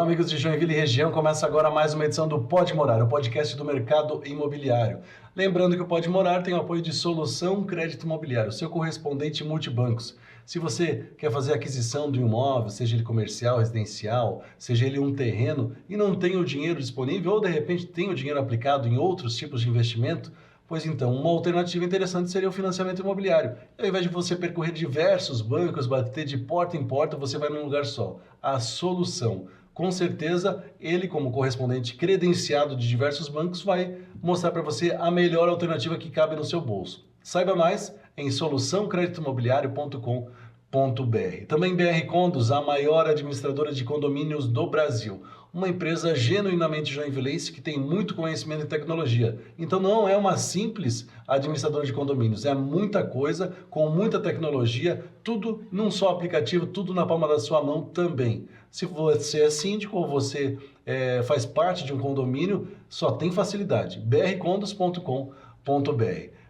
Olá, amigos de Joinville e região. Começa agora mais uma edição do Pode Morar, o podcast do mercado imobiliário. Lembrando que o Pode Morar tem o apoio de Solução Crédito Imobiliário, seu correspondente multibancos. Se você quer fazer aquisição de um imóvel, seja ele comercial, residencial, seja ele um terreno, e não tem o dinheiro disponível, ou de repente tem o dinheiro aplicado em outros tipos de investimento, pois então, uma alternativa interessante seria o financiamento imobiliário. Ao invés de você percorrer diversos bancos, bater de porta em porta, você vai num lugar só. A Solução. Com certeza, ele, como correspondente credenciado de diversos bancos, vai mostrar para você a melhor alternativa que cabe no seu bolso. Saiba mais em soluçãocreditoimobiliario.com.br. Também BR Condos, a maior administradora de condomínios do Brasil. Uma empresa genuinamente joinvilense que tem muito conhecimento em tecnologia. Então não é uma simples administradora de condomínios, é muita coisa, com muita tecnologia, tudo num só aplicativo, tudo na palma da sua mão também. Se você é síndico ou você faz parte de um condomínio, só tem facilidade. brcondos.com.br.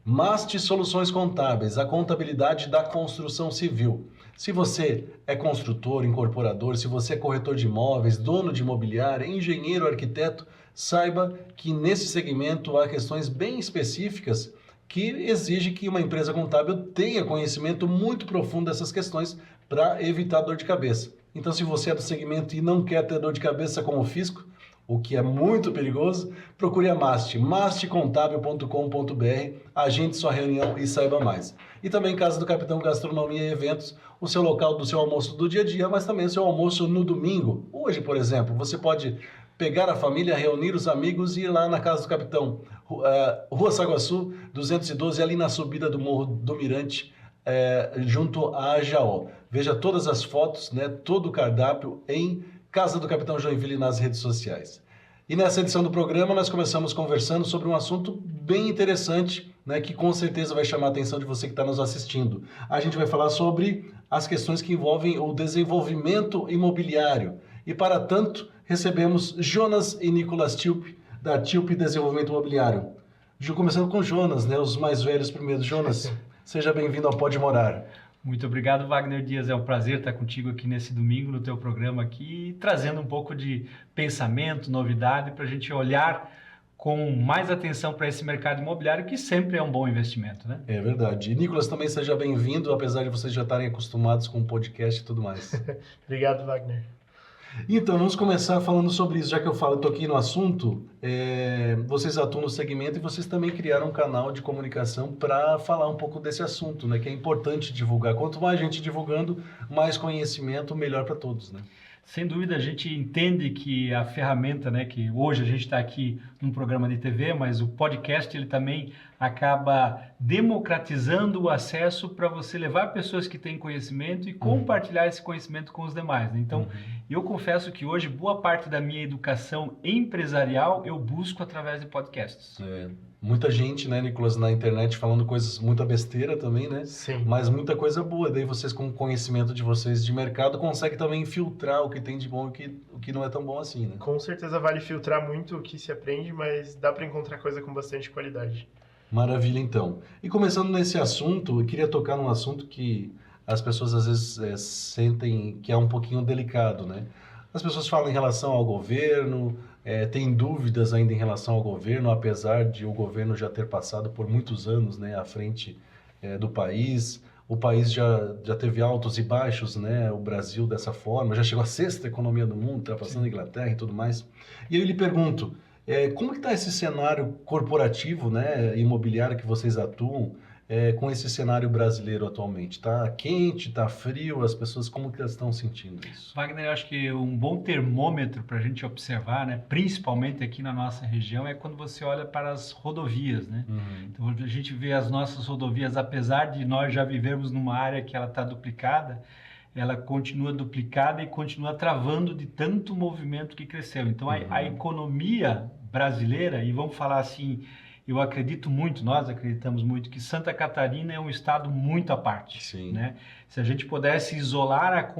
Mast Soluções Contábeis, a contabilidade da construção civil. Se você é construtor, incorporador, se você é corretor de imóveis, dono de imobiliária, engenheiro, arquiteto, saiba que nesse segmento há questões bem específicas que exigem que uma empresa contábil tenha conhecimento muito profundo dessas questões para evitar dor de cabeça. Então, se você é do segmento e não quer ter dor de cabeça com o fisco, o que é muito perigoso, procure a Mast, mastcontábil.com.br, agende sua reunião e saiba mais. E também Casa do Capitão Gastronomia e Eventos, o seu local do seu almoço do dia a dia, mas também o seu almoço no domingo. Hoje, por exemplo, você pode pegar a família, reunir os amigos e ir lá na Casa do Capitão, Rua Saguaçu, 212, ali na subida do Morro do Mirante, junto à Jaó. Veja todas as fotos, né, todo o cardápio em Casa do Capitão Joinville nas redes sociais. E nessa edição do programa nós começamos conversando sobre um assunto bem interessante, né, que com certeza vai chamar a atenção de você que está nos assistindo. A gente vai falar sobre as questões que envolvem o desenvolvimento imobiliário. E para tanto, recebemos Jonas e Nicolas Tilp, da Tilp Desenvolvimento Imobiliário. Começando com Jonas, né, os mais velhos primeiro. Jonas, seja bem-vindo ao Pode Morar. Muito obrigado, Wagner Dias. É um prazer estar contigo aqui nesse domingo, no teu programa aqui, trazendo um pouco de pensamento, novidade, para a gente olhar com mais atenção para esse mercado imobiliário, que sempre é um bom investimento, né? É verdade. E Nicolas, também seja bem-vindo, apesar de vocês já estarem acostumados com o podcast e tudo mais. Obrigado, Wagner. Então, vamos começar falando sobre isso. Já que eu estou aqui no assunto, vocês atuam no segmento e vocês também criaram um canal de comunicação para falar um pouco desse assunto, né? Que é importante divulgar. Quanto mais gente divulgando, mais conhecimento, melhor para todos, né? Sem dúvida, a gente entende que a ferramenta, né, que hoje a gente está aqui num programa de TV, mas o podcast ele também acaba democratizando o acesso para você levar pessoas que têm conhecimento e compartilhar esse conhecimento com os demais, né? Então, eu confesso que hoje boa parte da minha educação empresarial eu busco através de podcasts. Muita gente, né, Nicolas, na internet falando coisas, muita besteira também, né? Sim. Mas muita coisa boa. Daí vocês, com o conhecimento de vocês de mercado, conseguem também filtrar o que tem de bom e o que não é tão bom assim, né? Com certeza vale filtrar muito o que se aprende, mas dá para encontrar coisa com bastante qualidade. Maravilha, então. E começando nesse assunto, eu queria tocar num assunto que as pessoas às vezes sentem que é um pouquinho delicado, né? As pessoas falam em relação ao governo, têm dúvidas ainda em relação ao governo, apesar de o governo já ter passado por muitos anos, né, à frente do país. O país já teve altos e baixos, né? O Brasil dessa forma, já chegou à sexta economia do mundo, ultrapassando a Inglaterra e tudo mais. E eu lhe pergunto, como que está esse cenário corporativo, né, imobiliário que vocês atuam, com esse cenário brasileiro atualmente? Está quente, está frio? As pessoas, como que elas estão sentindo isso? Wagner, eu acho que um bom termômetro para a gente observar, né, principalmente aqui na nossa região, é quando você olha para as rodovias, né? Então, a gente vê as nossas rodovias, apesar de nós já vivermos numa área que ela está duplicada, ela continua duplicada e continua travando de tanto movimento que cresceu. Então, a economia brasileira, e vamos falar assim, eu acredito muito, nós acreditamos muito que Santa Catarina é um estado muito à parte. Sim. Né? Se a gente pudesse isolar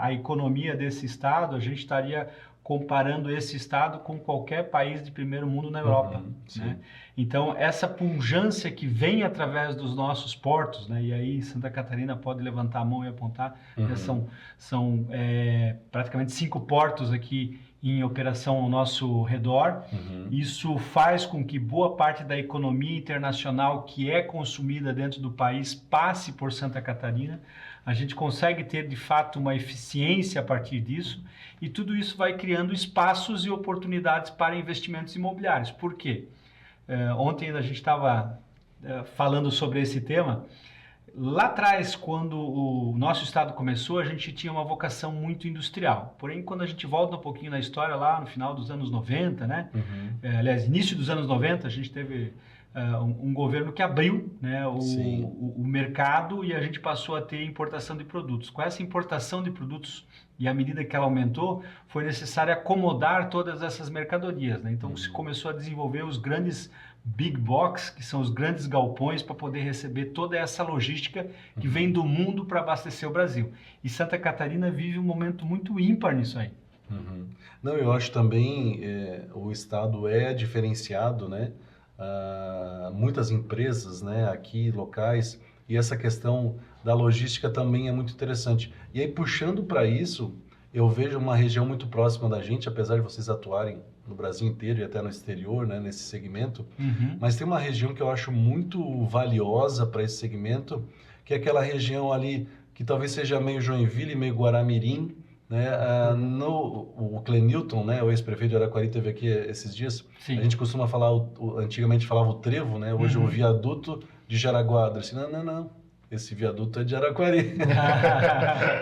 a economia desse estado, a gente estaria comparando esse estado com qualquer país de primeiro mundo na Europa, sim. né? Então, essa pujança que vem através dos nossos portos, né? E aí Santa Catarina pode levantar a mão e apontar, né? São praticamente 5 portos aqui em operação ao nosso redor. Isso faz com que boa parte da economia internacional que é consumida dentro do país passe por Santa Catarina. A gente consegue ter, de fato, uma eficiência a partir disso, e tudo isso vai criando espaços e oportunidades para investimentos imobiliários. Por quê? Ontem a gente estava falando sobre esse tema. Lá atrás, quando o nosso estado começou, a gente tinha uma vocação muito industrial. Porém, quando a gente volta um pouquinho na história, lá no final dos anos 90, né? Aliás, início dos anos 90, a gente teve um governo que abriu, né, o mercado, e a gente passou a ter importação de produtos. Com essa importação de produtos, e à medida que ela aumentou, foi necessário acomodar todas essas mercadorias, né? Então se começou a desenvolver os grandes big box, que são os grandes galpões, para poder receber toda essa logística que vem do mundo para abastecer o Brasil. E Santa Catarina vive um momento muito ímpar nisso aí. Não, eu acho também o estado é diferenciado, né? Muitas empresas, né, aqui locais, e essa questão da logística também é muito interessante. E aí, puxando para isso, eu vejo uma região muito próxima da gente, apesar de vocês atuarem no Brasil inteiro e até no exterior, né, nesse segmento, mas tem uma região que eu acho muito valiosa para esse segmento, que é aquela região ali que talvez seja meio Joinville, meio Guaramirim, né? O Clenilton, né, o ex-prefeito de Araquari, teve aqui esses dias. Sim. A gente costuma falar, antigamente falava o trevo, né? Hoje o viaduto de Jaraguá. Eu disse, não, esse viaduto é de Araquari.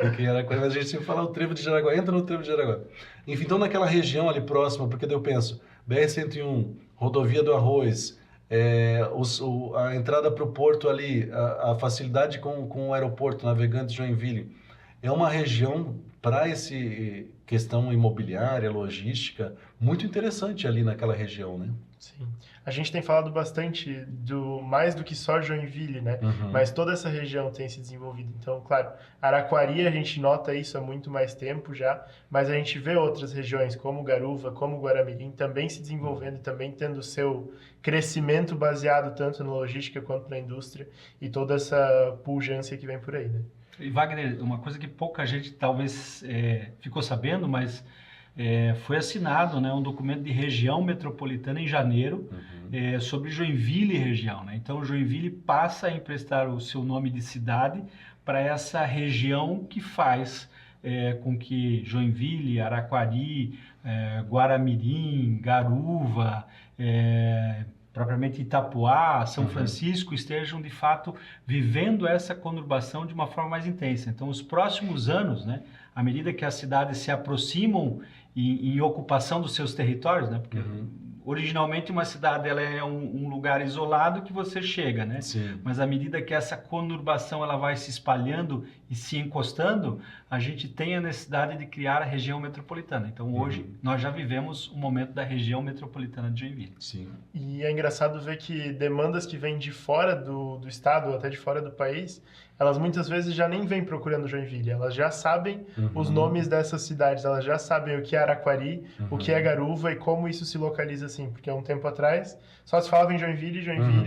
Porque em Araquari, mas a gente sempre fala o trevo de Jaraguá, entra no trevo de Jaraguá. Enfim, então naquela região ali próxima, porque daí eu penso, BR-101, Rodovia do Arroz, a entrada para o porto ali, a facilidade com o aeroporto Navegantes Joinville, é uma região para esse questão imobiliária, logística, muito interessante ali naquela região, né? Sim. A gente tem falado bastante mais do que só Joinville, né? Mas toda essa região tem se desenvolvido. Então, claro, Araquari a gente nota isso há muito mais tempo já, mas a gente vê outras regiões como Garuva, como Guaramirim também se desenvolvendo e também tendo seu crescimento baseado tanto na logística quanto na indústria e toda essa pujança que vem por aí, né? E Wagner, uma coisa que pouca gente talvez ficou sabendo, mas foi assinado, né, um documento de região metropolitana em janeiro sobre Joinville região, né? Então Joinville passa a emprestar o seu nome de cidade para essa região que faz com que Joinville, Araquari, Guaramirim, Garuva, propriamente Itapuá, São Francisco, estejam de fato vivendo essa conurbação de uma forma mais intensa. Então, os próximos anos, né, à medida que as cidades se aproximam em ocupação dos seus territórios, né, porque originalmente uma cidade ela é um lugar isolado que você chega, né? Sim. Mas à medida que essa conurbação ela vai se espalhando e se encostando, a gente tem a necessidade de criar a região metropolitana. Então hoje nós já vivemos o momento da região metropolitana de Joinville. Sim. E é engraçado ver que demandas que vêm de fora do estado ou até de fora do país, elas muitas vezes já nem vêm procurando Joinville, elas já sabem os nomes dessas cidades, elas já sabem o que é Araquari, o que é Garuva e como isso se localiza assim, porque há um tempo atrás só se falava em Joinville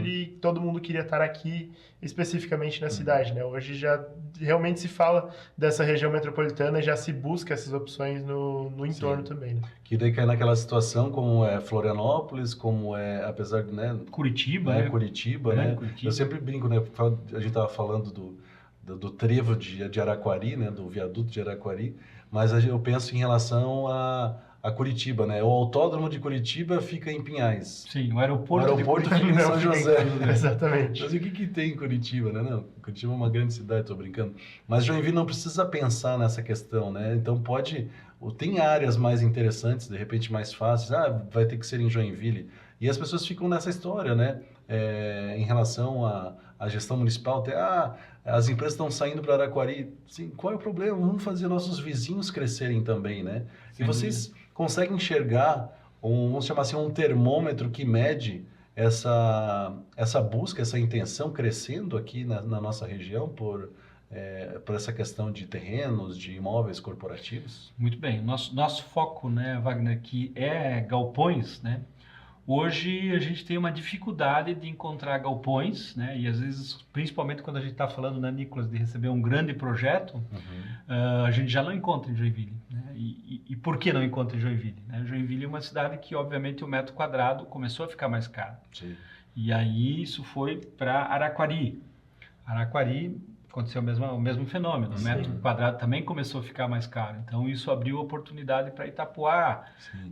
e todo mundo queria estar aqui especificamente na cidade, né? Hoje já realmente se fala dessa região metropolitana e já se busca essas opções no entorno também, né? Que daí cai naquela situação como é Florianópolis, como é, apesar de, né, Curitiba, né, né? Curitiba, né? Curitiba. Eu sempre brinco, né? A gente estava falando do trevo de Araquari, né? Do viaduto de Araquari, mas eu penso em relação a Curitiba, né? O autódromo de Curitiba fica em Pinhais. Sim, o aeroporto, fica em São José. Exatamente. Mas o que tem em Curitiba, né? Não, Curitiba é uma grande cidade, estou brincando. Mas Joinville não precisa pensar nessa questão, né? Então tem áreas mais interessantes, de repente mais fáceis. Vai ter que ser em Joinville. E as pessoas ficam nessa história, né? Em relação à gestão municipal, as empresas estão saindo para Araquari. Sim, qual é o problema? Vamos fazer nossos vizinhos crescerem também, né? E vocês conseguem enxergar, vamos chamar assim, um termômetro que mede essa busca, essa intenção crescendo aqui na nossa região por para essa questão de terrenos, de imóveis corporativos? Muito bem. Nosso foco, né, Wagner, que é galpões, né? Hoje a gente tem uma dificuldade de encontrar galpões, né? E às vezes, principalmente quando a gente está falando, né, Nicolas, de receber um grande projeto, a gente já não encontra em Joinville, né? E por que não encontra em Joinville, né? Joinville é uma cidade que, obviamente, o metro quadrado começou a ficar mais caro. Sim. E aí isso foi para Araquari. Araquari aconteceu o mesmo fenômeno. O metro quadrado também começou a ficar mais caro. Então isso abriu oportunidade para Itapuá,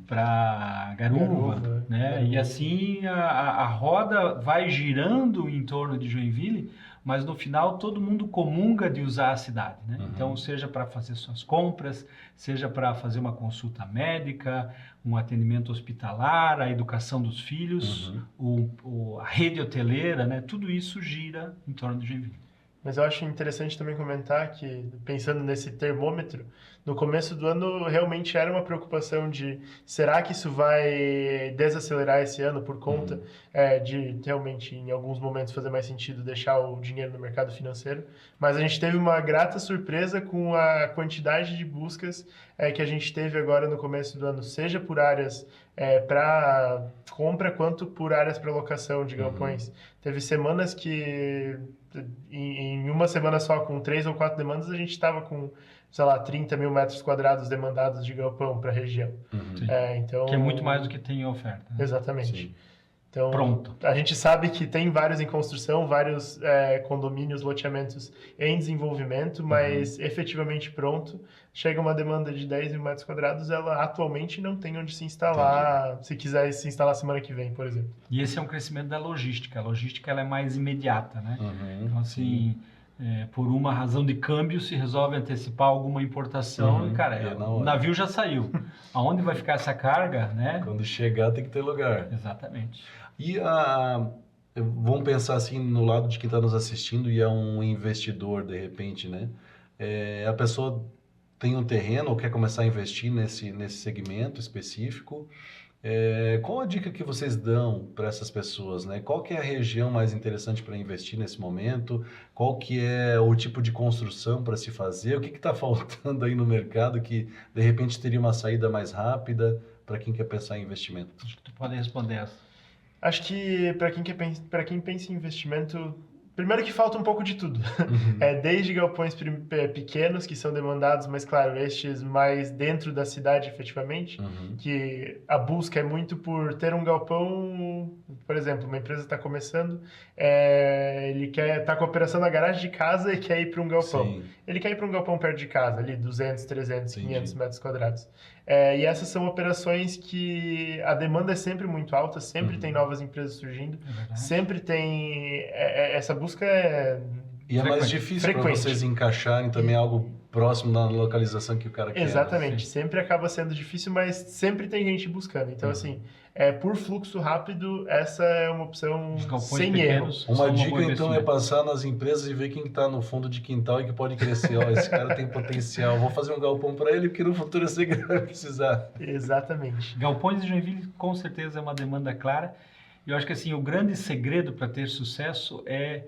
para Garuva, né? Garuva. E assim a roda vai girando em torno de Joinville, mas no final todo mundo comunga de usar a cidade, né? Então seja para fazer suas compras, seja para fazer uma consulta médica, um atendimento hospitalar, a educação dos filhos, a rede hoteleira, né? Tudo isso gira em torno de Joinville. Mas eu acho interessante também comentar que, pensando nesse termômetro, no começo do ano realmente era uma preocupação de será que isso vai desacelerar esse ano por conta de realmente, em alguns momentos, fazer mais sentido deixar o dinheiro no mercado financeiro. Mas a gente teve uma grata surpresa com a quantidade de buscas que a gente teve agora no começo do ano, seja por áreas para compra quanto por áreas para locação de galpões. Teve semanas que em uma semana só, com 3 ou 4 demandas, a gente estava com, sei lá, 30 mil metros quadrados demandados de galpão para a região. Então, que é muito mais do que tem em oferta, né? Exatamente. Sim. Então, Pronto. A gente sabe que tem vários em construção, vários condomínios, loteamentos em desenvolvimento, mas efetivamente pronto. Chega uma demanda de 10 mil metros quadrados, ela atualmente não tem onde se instalar, se quiser se instalar semana que vem, por exemplo. E esse é um crescimento da logística. A logística ela é mais imediata, né? Então, assim, por uma razão de câmbio, se resolve antecipar alguma importação e, cara, o navio já saiu. Aonde vai ficar essa carga, né? Quando chegar, tem que ter lugar. Exatamente. E vamos pensar assim no lado de quem está nos assistindo e é um investidor, de repente, né? A pessoa tem um terreno ou quer começar a investir nesse segmento específico. Qual a dica que vocês dão para essas pessoas, né? Qual que é a região mais interessante para investir nesse momento? Qual que é o tipo de construção para se fazer? O que está faltando aí no mercado que, de repente, teria uma saída mais rápida para quem quer pensar em investimento? Acho que tu pode responder essa. Acho que para quem pensa em investimento, primeiro que falta um pouco de tudo. Desde galpões pequenos que são demandados, mas claro, estes mais dentro da cidade efetivamente, que a busca é muito por ter um galpão, por exemplo, uma empresa está começando, ele está com a operação na garagem de casa e quer ir para um galpão. Sim. Ele quer ir para um galpão perto de casa, ali 200, 300, 500 metros quadrados. E essas são operações que a demanda é sempre muito alta, sempre tem novas empresas surgindo, sempre tem essa busca E é mais difícil para vocês encaixarem também algo próximo da localização que o cara quer. Exatamente, sempre acaba sendo difícil, mas sempre tem gente buscando. Então, assim, por fluxo rápido, essa é uma opção sem erro. Uma dica, então, é passar nas empresas e ver quem está no fundo de quintal e que pode crescer. Ó, esse cara tem potencial, vou fazer um galpão para ele, porque no futuro eu sei que ele vai precisar. Exatamente. Galpões de Joinville, com certeza, é uma demanda clara. E eu acho que, assim, o grande segredo para ter sucesso é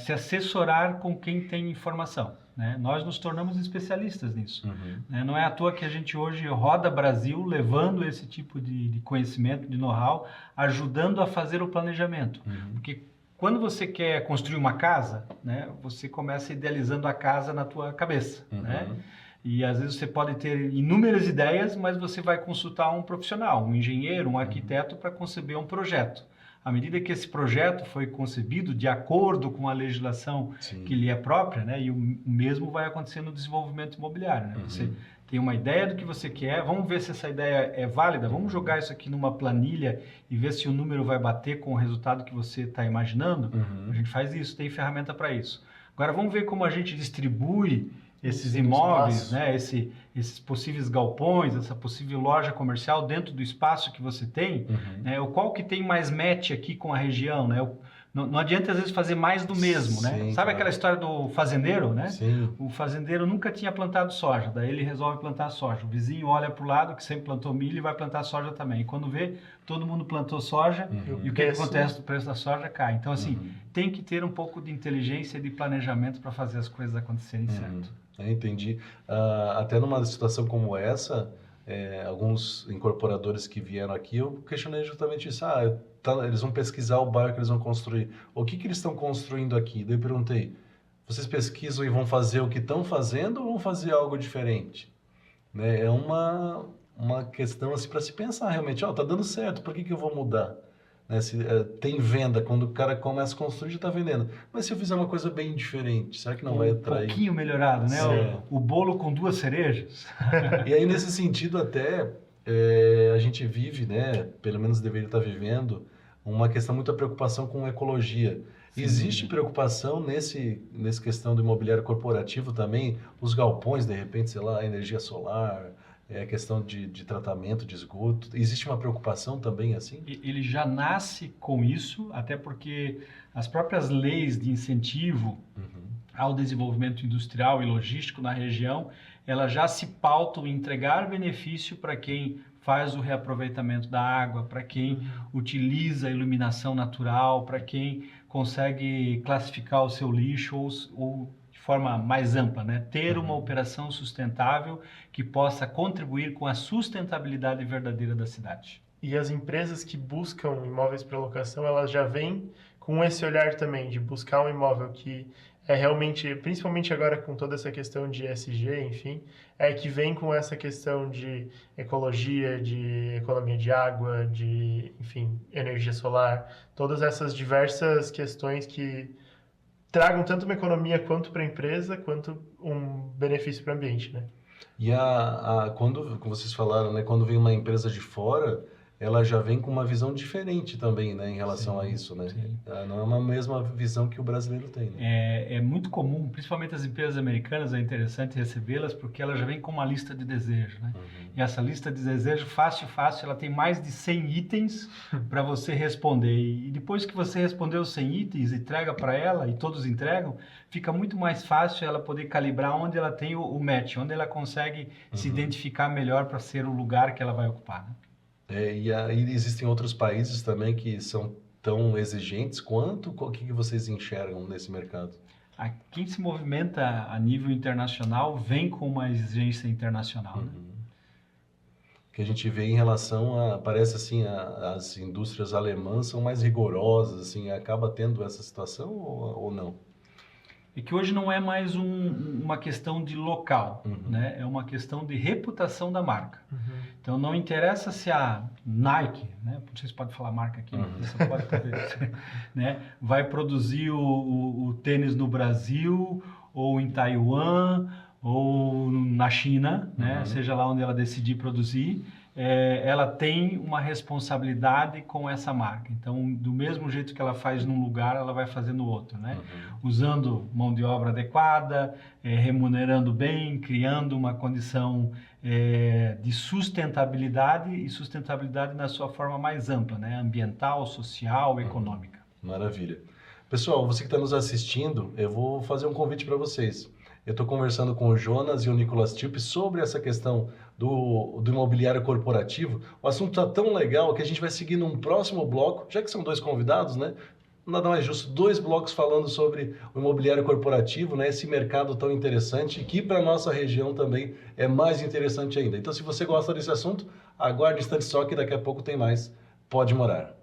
se assessorar com quem tem informação, né? Nós nos tornamos especialistas nisso. Né? Não é à toa que a gente hoje roda Brasil levando esse tipo de conhecimento, de know-how, ajudando a fazer o planejamento. Porque quando você quer construir uma casa, né, você começa idealizando a casa na tua cabeça, né? E às vezes você pode ter inúmeras ideias, mas você vai consultar um profissional, um engenheiro, um arquiteto para conceber um projeto. À medida que esse projeto foi concebido de acordo com a legislação que lhe é própria, né, e o mesmo vai acontecer no desenvolvimento imobiliário. Né? Você tem uma ideia do que você quer, vamos ver se essa ideia é válida, vamos jogar isso aqui numa planilha e ver se o número vai bater com o resultado que você está imaginando. A gente faz isso, tem ferramenta para isso. Agora vamos ver como a gente distribui esses imóveis, né, esses possíveis galpões, essa possível loja comercial dentro do espaço que você tem, né, qual que tem mais match aqui com a região, né, Não adianta, às vezes, fazer mais do mesmo, né? Sim, Sabe claro. aquela história do fazendeiro, né? Sim. O fazendeiro nunca tinha plantado soja, daí ele resolve plantar soja. O vizinho olha para o lado, que sempre plantou milho, e vai plantar soja também. E quando vê, todo mundo plantou soja, e o que acontece? O preço da soja cai. Então, assim, tem que ter um pouco de inteligência e de planejamento para fazer as coisas acontecerem certo. Entendi. Até numa situação como essa, alguns incorporadores que vieram aqui, eu questionei justamente isso. Eles vão pesquisar o bairro que eles vão construir. O que eles estão construindo aqui? Daí eu perguntei, vocês pesquisam e vão fazer o que estão fazendo ou vão fazer algo diferente? Né? É uma questão assim, para se pensar realmente, tá dando certo, por que eu vou mudar? Né? Tem venda, quando o cara começa a construir já está vendendo. Mas se eu fizer uma coisa bem diferente, será que não vai atrair? Um pouquinho melhorado, né? O bolo com 2 cerejas. E aí, nesse sentido, até a gente vive, né? Pelo menos deveria estar vivendo, uma questão, muita preocupação com ecologia. Sim. Existe preocupação nesse questão do imobiliário corporativo também? Os galpões, de repente, sei lá, a energia solar, a questão de tratamento de esgoto. Existe uma preocupação também assim? Ele já nasce com isso, até porque as próprias leis de incentivo ao desenvolvimento industrial e logístico na região, elas já se pautam em entregar benefício para quem faz o reaproveitamento da água, para quem utiliza a iluminação natural, para quem consegue classificar o seu lixo ou de forma mais ampla, né? Ter uma operação sustentável que possa contribuir com a sustentabilidade verdadeira da cidade. E as empresas que buscam imóveis para locação, elas já vêm com esse olhar também de buscar um imóvel que é realmente, principalmente agora com toda essa questão de ESG, enfim, que vem com essa questão de ecologia, de economia de água, de, enfim, energia solar, todas essas diversas questões que tragam tanto uma economia quanto para a empresa, quanto um benefício para o ambiente, né? E quando, como vocês falaram, né, quando vem uma empresa de fora, ela já vem com uma visão diferente também, né, em relação a isso, né? Não é uma mesma visão que o brasileiro tem, né? É muito comum, principalmente as empresas americanas, é interessante recebê-las porque ela já vem com uma lista de desejos, né? E essa lista de desejos, fácil, ela tem mais de 100 itens para você responder. E depois que você respondeu os 100 itens, entrega para ela, e todos entregam, fica muito mais fácil ela poder calibrar onde ela tem o match, onde ela consegue se identificar melhor para ser o lugar que ela vai ocupar, né? E aí existem outros países também que são tão exigentes quanto? O que vocês enxergam nesse mercado? Quem se movimenta a nível internacional vem com uma exigência internacional, né? Que a gente vê em relação parece assim, as indústrias alemãs são mais rigorosas, assim, acaba tendo essa situação ou não? É que hoje não é mais uma questão de local, né? É uma questão de reputação da marca. Então, não interessa se a Nike, né? Não sei se pode falar marca aqui, você pode fazer, né? Vai produzir o tênis no Brasil, ou em Taiwan, ou na China, né? Seja lá onde ela decidir produzir, ela tem uma responsabilidade com essa marca. Então, do mesmo jeito que ela faz num lugar, ela vai fazer no outro, né? Usando mão de obra adequada, remunerando bem, criando uma condição de sustentabilidade, e sustentabilidade na sua forma mais ampla, né? Ambiental, social, econômica. Maravilha. Pessoal, você que está nos assistindo, eu vou fazer um convite para vocês. Eu estou conversando com o Jonas e o Nicolas Tilp sobre essa questão do imobiliário corporativo. O assunto está tão legal que a gente vai seguir num próximo bloco, já que são 2 convidados, né? Nada mais justo, 2 blocos falando sobre o imobiliário corporativo, né? Esse mercado tão interessante, que para a nossa região também é mais interessante ainda. Então, se você gosta desse assunto, aguarde um instante só que daqui a pouco tem mais. Pode morar.